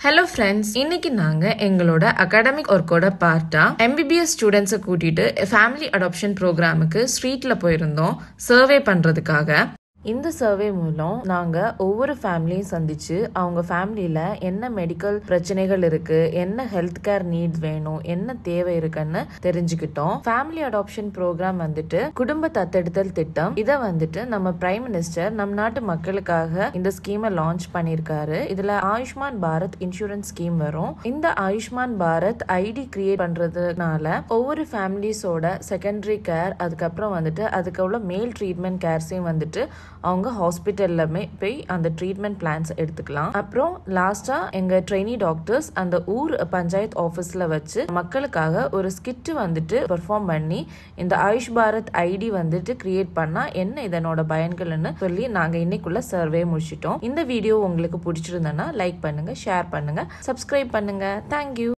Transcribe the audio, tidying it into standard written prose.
Hello friends, இன்னைக்கு நாங்க எங்களோட அகாடமிக் ஒர்க்கோட பார்ட்டா MBBS ஸ்டூடெண்ட்ஸை கூட்டிட்டு ஃபேமிலி அடாப்ஷன் ப்ரோக்ராமுக்கு ஸ்ட்ரீட்ல போயிருந்தோம் சர்வே பண்றதுக்காக. இந்த சர்வே மூலம் நாங்க ஒவ்வொரு ஃபேமிலியும் சந்திச்சு அவங்க ஃபேமிலியில என்ன மெடிக்கல் பிரச்சனைகள் இருக்கு, என்ன ஹெல்த் கேர் நீட் வேணும், என்ன தேவை இருக்குன்னு தெரிஞ்சுக்கிட்டோம். ஃபேமிலி அடாப்ஷன் ப்ரோக்ராம் வந்துட்டு குடும்ப தத்தெடுத்தல் திட்டம். இதை வந்துட்டு நம்ம பிரைம் மினிஸ்டர் நம் நாட்டு மக்களுக்காக இந்த ஸ்கீமை லான்ச் பண்ணிருக்காரு. இதுல ஆயுஷ்மான் பாரத் இன்சூரன்ஸ் ஸ்கீம் வரும். இந்த ஆயுஷ்மான் பாரத் ஐடி கிரியேட் பண்றதுனால ஒவ்வொரு ஃபேமிலிஸோட செகண்டரி கேர், அதுக்கப்புறம் வந்துட்டு அதுக்கு உள்ள மேல் ட்ரீட்மெண்ட் கேர்ஸையும் வந்துட்டு அவங்க ஹாஸ்பிட்டல்ல போய் அந்த ட்ரீட்மெண்ட் பிளான்ஸ் எடுத்துக்கலாம். அப்புறம் லாஸ்டா எங்க ட்ரெயினி டாக்டர்ஸ் அந்த ஊர் பஞ்சாயத்து ஆபீஸ்ல வச்சு மக்களுக்காக ஒரு ஸ்கிட் வந்துட்டு பெர்ஃபார்ம் பண்ணி இந்த ஆயுஷ் பாரத் ஐடி வந்துட்டு கிரியேட் பண்ணா என்ன இதனோட பயன்கள்னு சொல்லி நாங்க இன்னைக்குள்ள சர்வே முடிச்சிட்டோம். இந்த வீடியோ உங்களுக்கு பிடிச்சிருந்தனா லைக் பண்ணுங்க, ஷேர் பண்ணுங்க, சப்ஸ்கிரைப் பண்ணுங்க. தேங்க்யூ.